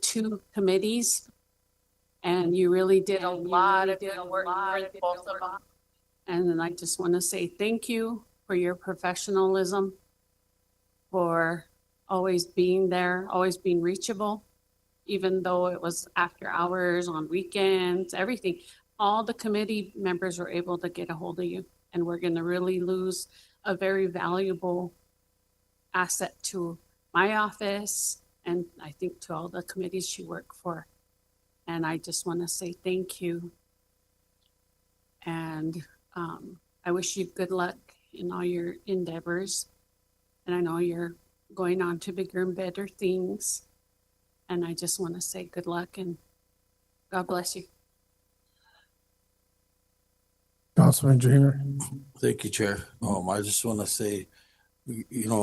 two committees, and you really did a lot of good work for both of them. And then I just want to say thank you for your professionalism, for always being there, always being reachable, even though it was after hours, on weekends, everything. All the committee members were able to get a hold of you, and we're going to really lose a very valuable asset to my office, and I think to all the committees you work for. And I just want to say thank you. And I wish you good luck in all your endeavors. And I know you're going on to bigger and better things. And I just want to say good luck and God bless you. Councilman Dreamer. Thank you, Chair. I just want to say,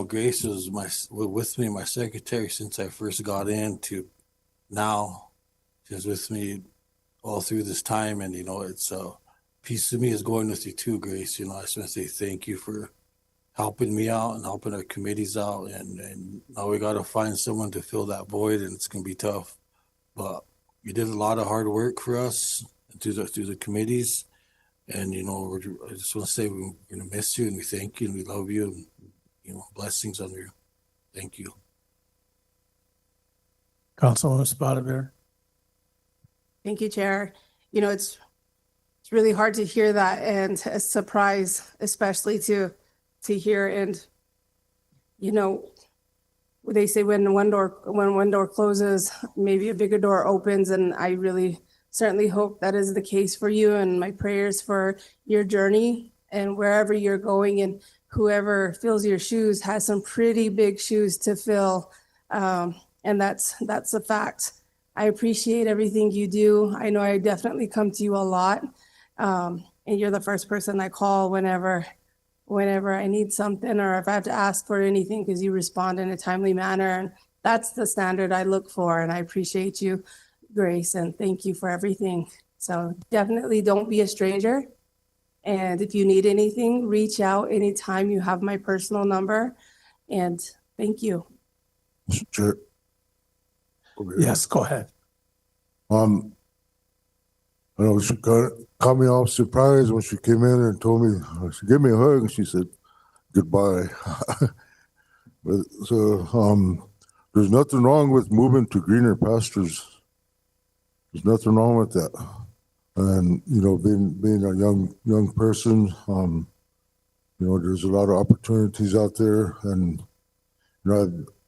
Grace was with me, my secretary, since I first got in to now. She was with me all through this time, and it's a piece of me is going with you too, Grace. I just want to say thank you for helping me out and helping our committees out, and now we got to find someone to fill that void, and it's gonna be tough. But you did a lot of hard work for us through the committees. And, I just want to say we're going to miss you, and we thank you, and we love you, and, blessings on you. Thank you. Councilwoman Spotted. Thank you, Chair. It's really hard to hear that, and a surprise, especially to hear. And, they say when one door closes, maybe a bigger door opens, and I really certainly hope that is the case for you, and my prayers for your journey and wherever you're going, and whoever fills your shoes has some pretty big shoes to fill. And that's a fact. I appreciate everything you do. I know I definitely come to you a lot. And you're the first person I call whenever I need something, or if I have to ask for anything, because you respond in a timely manner. And that's the standard I look for. And I appreciate you, Grace, and thank you for everything. So definitely don't be a stranger. And if you need anything, reach out anytime. You have my personal number. And thank you. Mr. Chair. Yes, go ahead. I know she caught me off surprise when she came in and told me, she gave me a hug and she said goodbye. There's nothing wrong with moving to greener pastures. There's nothing wrong with that. And, being a young person, there's a lot of opportunities out there. And,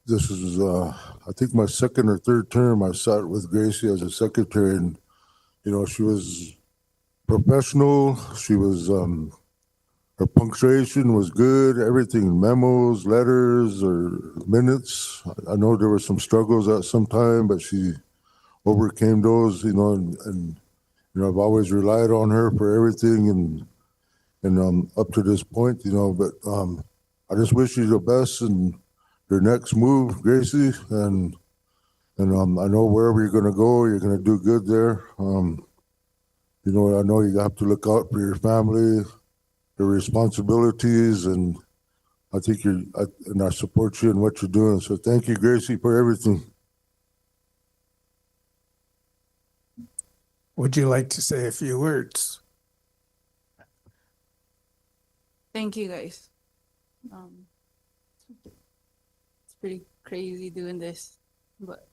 this is, I think my second or third term, I sat with Gracie as a secretary, and, she was professional. She was, her punctuation was good, everything, memos, letters, or minutes. I know there were some struggles at some time, but she overcame those, and I've always relied on her for everything, and up to this point, but I just wish you the best in your next move, Gracie, and I know wherever you're going to go, you're going to do good there. I know you have to look out for your family, your responsibilities, and I think and I support you in what you're doing. So thank you, Gracie, for everything. Would you like to say a few words? Thank you, guys. It's pretty crazy doing this, but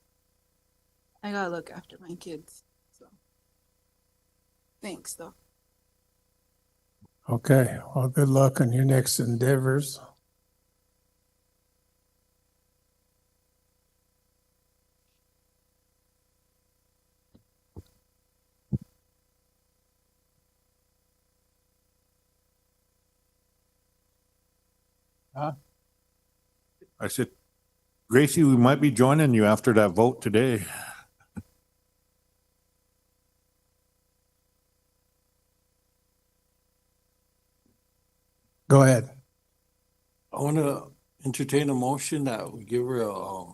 I gotta look after my kids. So thanks, though. Okay, well, good luck on your next endeavors. I said, Gracie, we might be joining you after that vote today. Go ahead. I want to entertain a motion that we give her a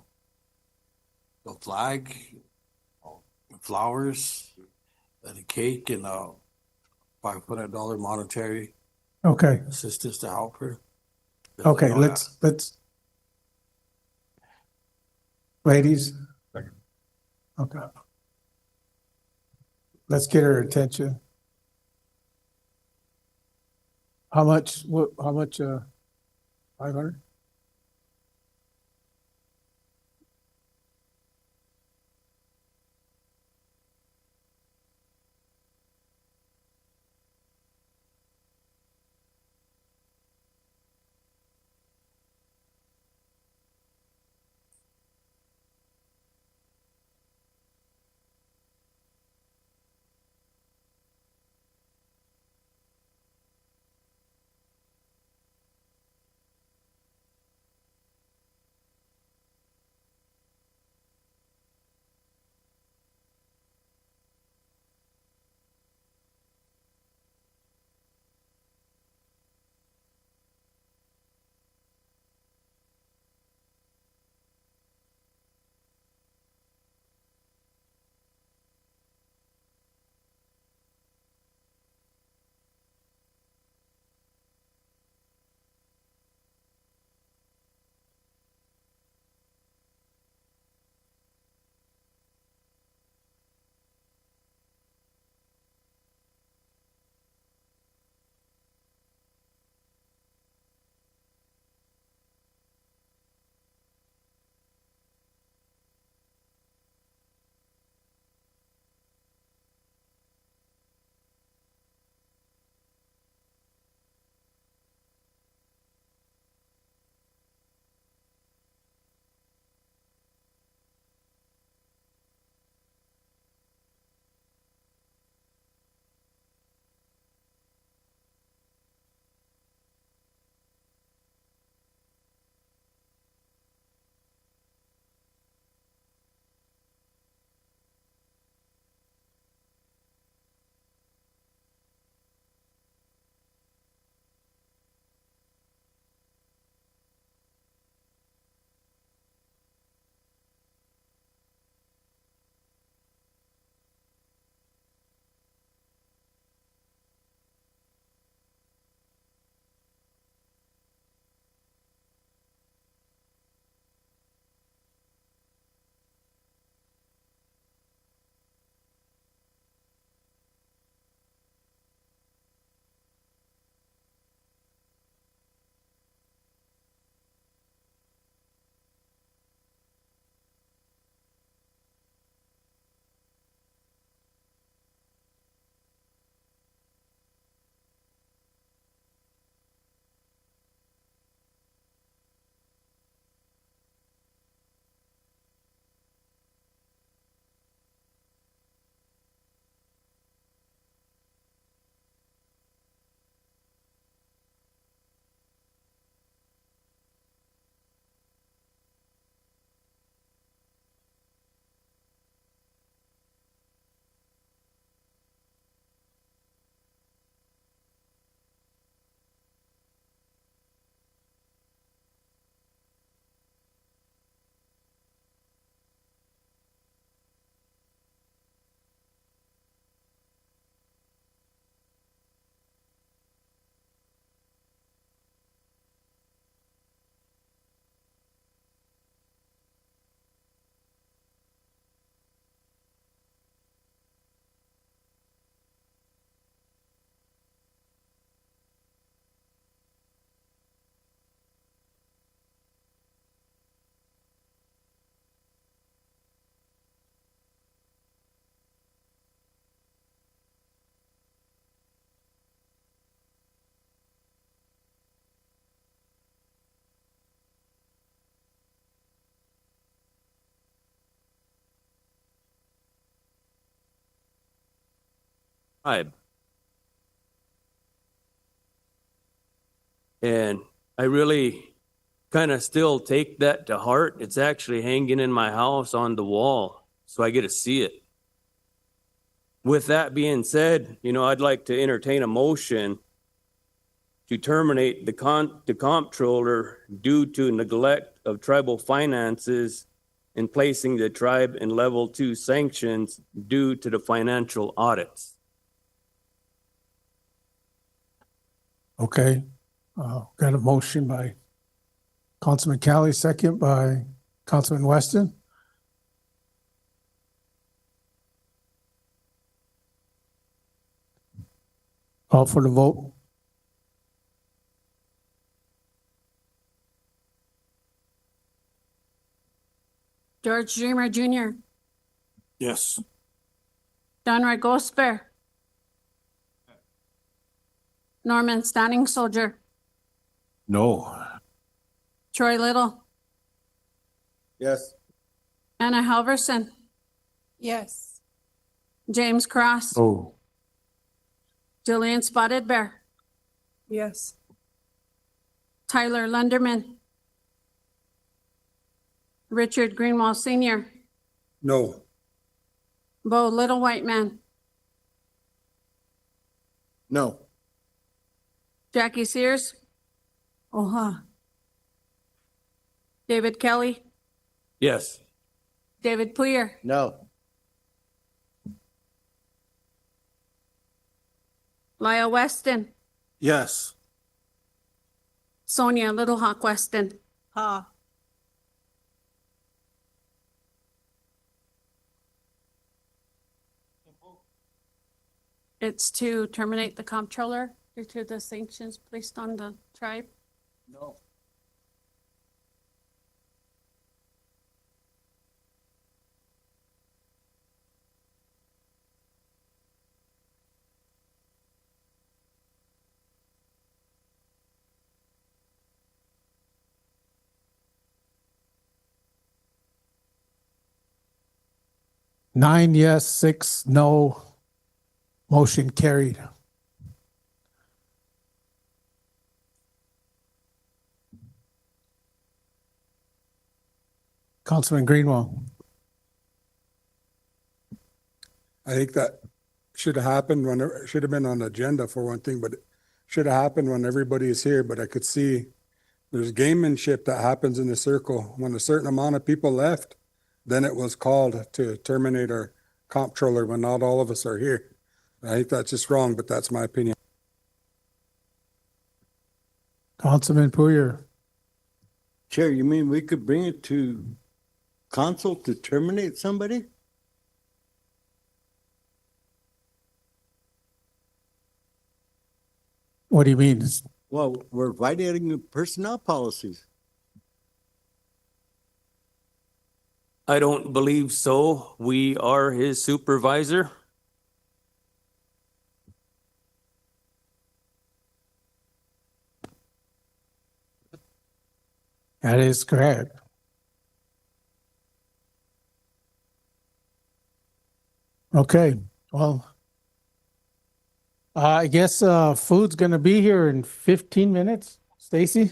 flag, flowers, and a cake, and a $500 monetary Okay, assistance to help her. okay, let's, ladies, Okay. Let's get her attention. How much, 500? tribe. And I really kind of still take that to heart. It's actually hanging in my house on the wall, so I get to see it. With that being said, I'd like to entertain a motion to terminate the comptroller due to neglect of tribal finances and placing the tribe in level 2 sanctions due to the financial audits. Okay, got a motion by Councilman Cali, second by Councilman Weston. Call for the vote. George Dreamer Jr., Yes. Donroy Gosper, Norman Standing Soldier, No. Troy Little, Yes. Anna Halverson, Yes. James Cross, Oh. Julian Spotted Bear, Yes. Tyler Lunderman, Richard Greenwald Sr., No. Bo Little White Man, No. Jackie Sears, David Kelly, Yes. David Poyer, No. Lyle Weston, Yes. Sonia Little Hawk Weston, Ha. it's to terminate the comptroller due to the sanctions placed on the tribe. No. Nine yes, 6 no. Motion carried. Councilman Greenwald. I think that should have happened when, it should have been on the agenda for one thing, but it should have happened when everybody is here, but I could see there's gamemanship that happens in the circle. When a certain amount of people left, then it was called to terminate our comptroller when not all of us are here. I think that's just wrong, but that's my opinion. Councilman Poyer. Chair, you mean we could bring it to council to terminate somebody? What do you mean? Well, we're violating the personnel policies. I don't believe so. We are his supervisor. That is correct. Okay, well, I guess food's gonna be here in 15 minutes. Stacy?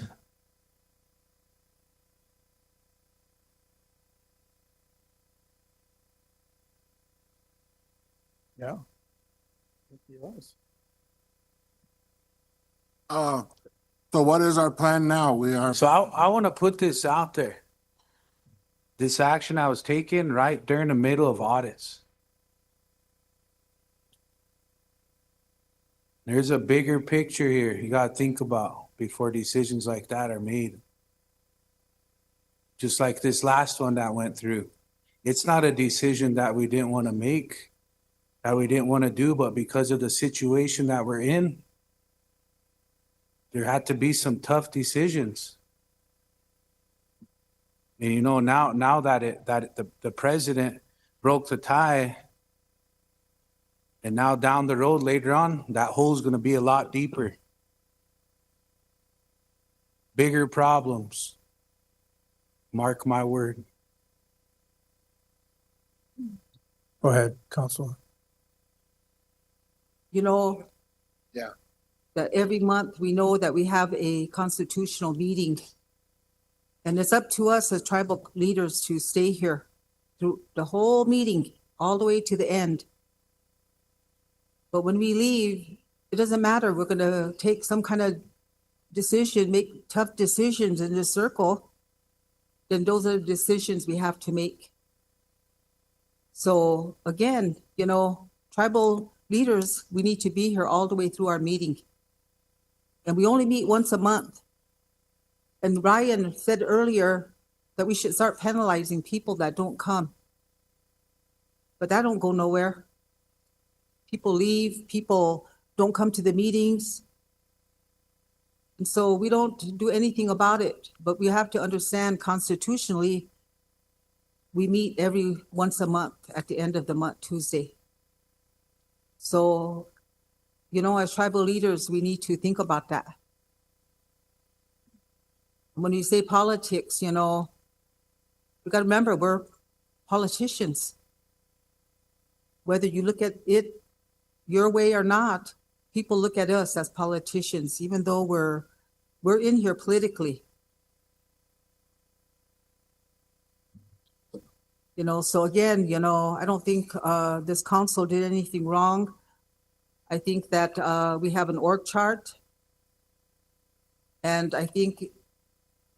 Yeah. So what is our plan now? We are, So I want to put this out there. This action I was taking right during the middle of audits. There's a bigger picture here you got to think about before decisions like that are made. Just like this last one that went through. It's not a decision that we didn't want to make, that we didn't want to do, but because of the situation that we're in, there had to be some tough decisions. And you know, now that the president broke the tie, and now down the road later on, that hole's going to be a lot deeper. Bigger problems. Mark my word. Go ahead, Councilman. You know. Yeah. That every month we know that we have a constitutional meeting. And it's up to us as tribal leaders to stay here through the whole meeting, all the way to the end. But when we leave, it doesn't matter. We're going to take some kind of decision, make tough decisions in this circle. Then those are the decisions we have to make. So again, you know, tribal leaders, we need to be here all the way through our meeting. And we only meet once a month. And Ryan said earlier that we should start penalizing people that don't come. But that don't go nowhere. People leave, people don't come to the meetings. And so we don't do anything about it, but we have to understand constitutionally, we meet every once a month at the end of the month, Tuesday. So, you know, as tribal leaders, we need to think about that. When you say politics, you know, we got to remember we're politicians. Whether you look at it your way or not, people look at us as politicians, even though we're in here politically. You know, so again, you know, I don't think this council did anything wrong. I think that we have an org chart. And I think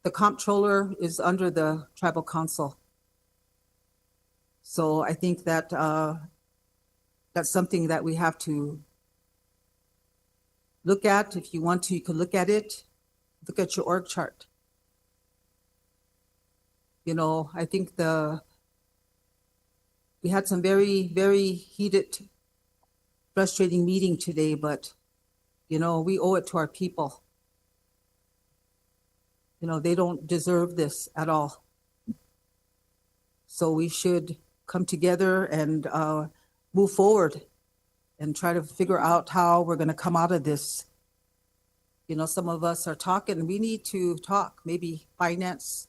the comptroller is under the tribal council. So I think that that's something that we have to look at. If you want to, you can look at it. Look at your org chart. You know, I think we had some very, very heated, frustrating meeting today, but, you know, we owe it to our people. You know, they don't deserve this at all. So we should come together and move forward and try to figure out how we're going to come out of this. You know, some of us are talking, we need to talk, maybe finance,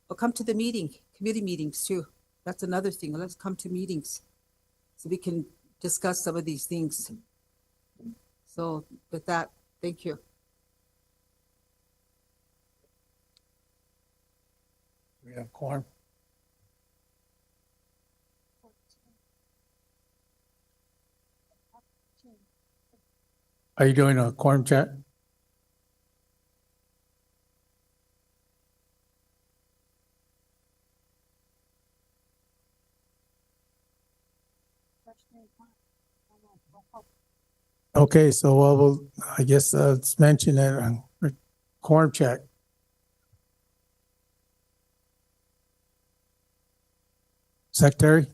but come to the meeting, committee meetings too. That's another thing. Let's come to meetings so we can discuss some of these things. So with that, thank you. We have quorum. Are you doing a quorum check? Okay, so I guess let's mention it. Quorum check. Secretary?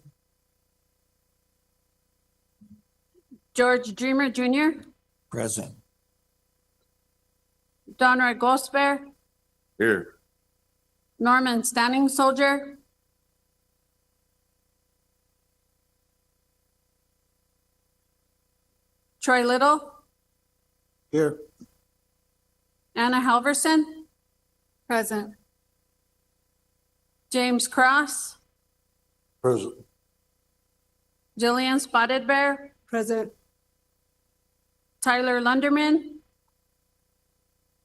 George Dreamer Jr., Present. Donroy Gosper, Here. Norman Standing Soldier, Troy Little, Here. Anna Halverson, Present. James Cross, Present. Jillian Spotted Bear, Present. Tyler Lunderman,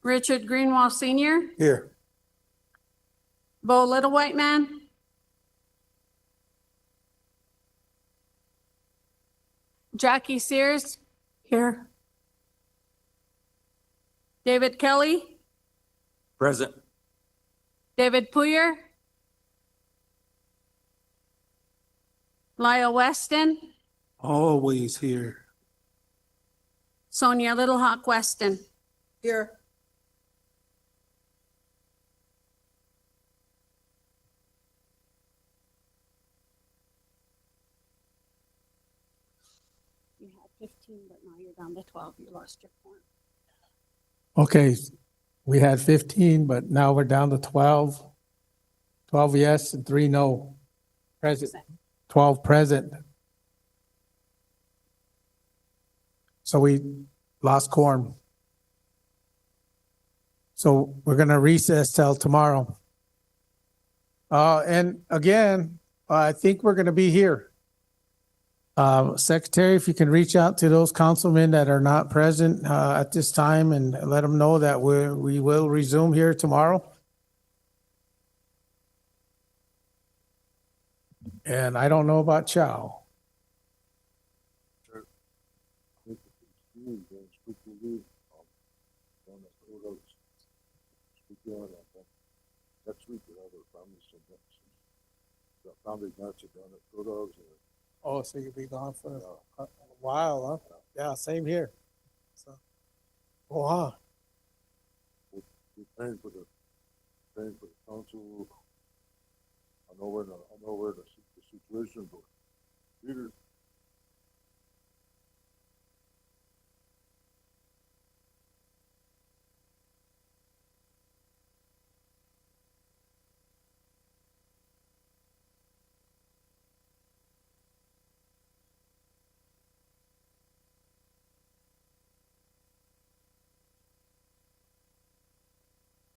Richard Greenwald Sr., Here. Bo Little White Man, Jackie Sears, here. David Kelly, Present. David Puyer, Lyle Weston, Always here. Sonia Little Hawk Weston. Here. You had 15, but now you're down to 12. You lost your point. Okay, we had 15, but now we're down to 12. 12 yes and 3 no. Present. 12 present. So we lost quorum. So we're going to recess till tomorrow. And again, I think we're going to be here. Secretary, if you can reach out to those councilmen that are not present at this time and let them know that we will resume here tomorrow. And I don't know about Chow. Next week, we have our family convention. The family match are down at Kudos. Oh, so you'll be gone for a while, huh? Yeah, same here. So, oh, wow. We're praying for the council. I know where the situation, but leaders,